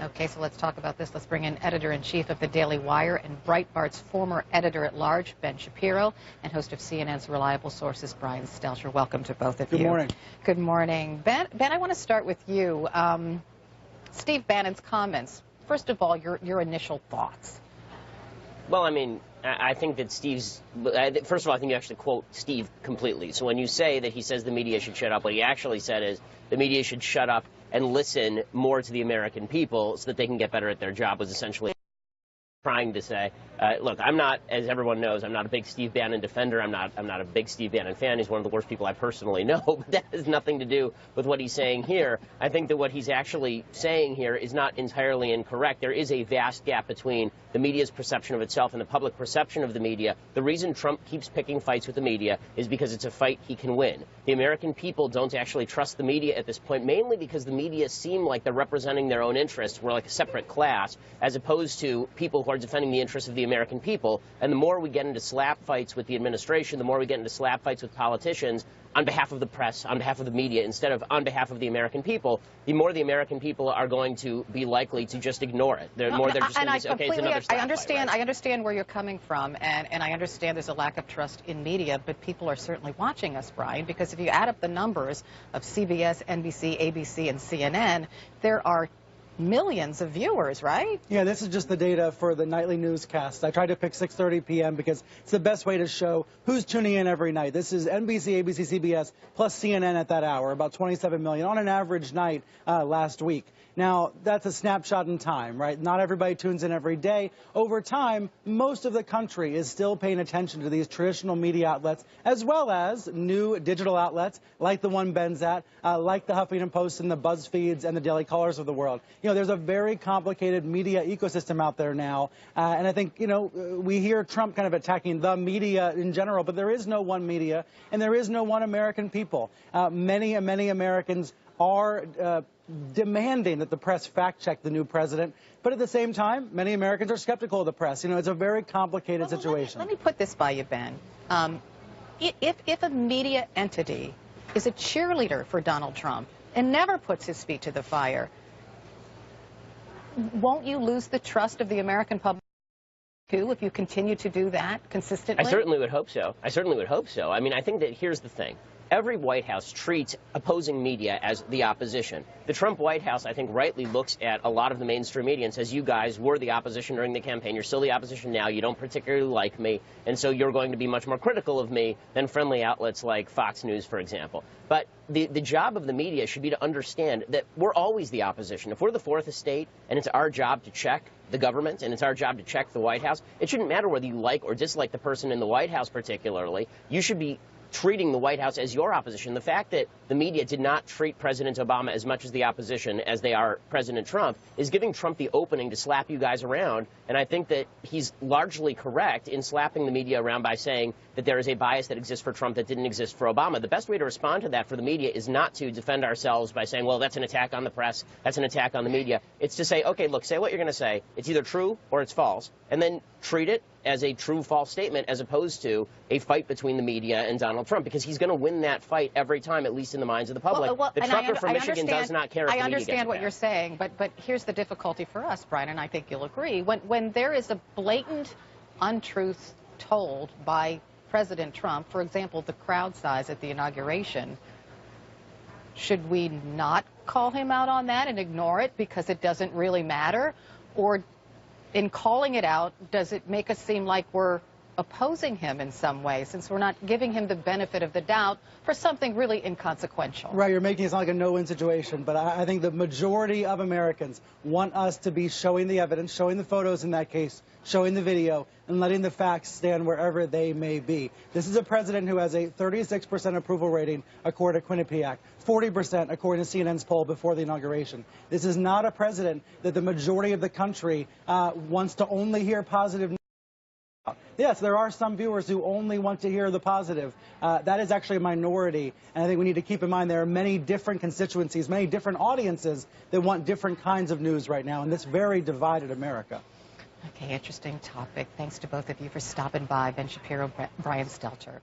Okay, so let's talk about this. Let's bring in editor-in-chief of the Daily Wire and Breitbart's former editor-at-large, Ben Shapiro, and host of CNN's Reliable Sources, Brian Stelter. Welcome to both of you. Good morning. Good morning. Ben, I want to start with you. Steve Bannon's comments. First of all, your initial thoughts. Well, I mean, I think that Steve's, first of all, I think you actually quote Steve completely. So when you say that he says the media should shut up, what he actually said is the media should shut up and listen more to the American people so that they can get better at their job, was essentially trying to say. Look, I'm not, as everyone knows, I'm not a big Steve Bannon defender. I'm not a big Steve Bannon fan. He's one of the worst people I personally know, but that has nothing to do with what he's saying here. I think that what he's actually saying here is not entirely incorrect. There is a vast gap between the media's perception of itself and the public perception of the media. The reason Trump keeps picking fights with the media is because it's a fight he can win. The American people don't actually trust the media at this point, mainly because the media seem like they're representing their own interests. We're like a separate class, as opposed to people who are defending the interests of the American people. And the more we get into slap fights with the administration, the more we get into slap fights with politicians on behalf of the press, on behalf of the media, instead of on behalf of the American people, the more the American people are going to be likely to just ignore it. The more they're just going to say, okay, it's another slap fight, right? I understand where you're coming from, and I understand there's a lack of trust in media, but people are certainly watching us, Brian, because if you add up the numbers of CBS, NBC, ABC, and CNN, there are millions of viewers, right? Yeah, this is just the data for the nightly newscast. I tried to pick 6:30 p.m. because it's the best way to show who's tuning in every night. This is NBC, ABC, CBS, plus CNN at that hour, about 27 million on an average night last week. Now, that's a snapshot in time, right? Not everybody tunes in every day. Over time, most of the country is still paying attention to these traditional media outlets, as well as new digital outlets like the one Ben's at, like the Huffington Post and the BuzzFeeds and the Daily Callers of the world. You know, there's a very complicated media ecosystem out there now, and I think, you know, we hear Trump kind of attacking the media in general, but there is no one media, and there is no one American people. Many Americans are demanding that the press fact-check the new president, but at the same time, many Americans are skeptical of the press. You know, it's a very complicated situation. Let me put this by you, Ben. If a media entity is a cheerleader for Donald Trump and never puts his feet to the fire, won't you lose the trust of the American public too if you continue to do that consistently? I certainly would hope so. I certainly would hope so. I mean, I think that here's the thing. Every White House treats opposing media as the opposition. The Trump White House, I think, rightly looks at a lot of the mainstream media and says, you guys were the opposition during the campaign. You're still the opposition now. You don't particularly like me. And so you're going to be much more critical of me than friendly outlets like Fox News, for example. But the job of the media should be to understand that we're always the opposition. If we're the fourth estate and it's our job to check the government and it's our job to check the White House, it shouldn't matter whether you like or dislike the person in the White House particularly. You should be treating the White House as your opposition. The fact that the media did not treat President Obama as much as the opposition as they are President Trump is giving Trump the opening to slap you guys around. And I think that he's largely correct in slapping the media around by saying that there is a bias that exists for Trump that didn't exist for Obama. The best way to respond to that for the media is not to defend ourselves by saying, well, that's an attack on the press, that's an attack on the media. It's to say, okay, look, say what you're going to say. It's either true or it's false. And then treat it as a true-false statement as opposed to a fight between the media and Donald Trump, because he's going to win that fight every time, at least in the minds of the public. The trucker from Michigan does not care if the media gets it I understand what you're saying, but here's the difficulty for us, Brian, and I think you'll agree. When there is a blatant untruth told by President Trump, for example, the crowd size at the inauguration, should we not call him out on that and ignore it because it doesn't really matter? Or in calling it out, does it make us seem like we're opposing him in some way, since we're not giving him the benefit of the doubt for something really inconsequential? Right, you're making it sound like a no-win situation, but I think the majority of Americans want us to be showing the evidence, showing the photos in that case, showing the video, and letting the facts stand wherever they may be. This is a president who has a 36% approval rating, according to Quinnipiac, 40% according to CNN's poll before the inauguration. This is not a president that the majority of the country wants to only hear positive news. Yes, there are some viewers who only want to hear the positive. That is actually a minority, and I think we need to keep in mind there are many different constituencies, many different audiences that want different kinds of news right now in this very divided America. Okay, interesting topic. Thanks to both of you for stopping by. Ben Shapiro, Brian Stelter.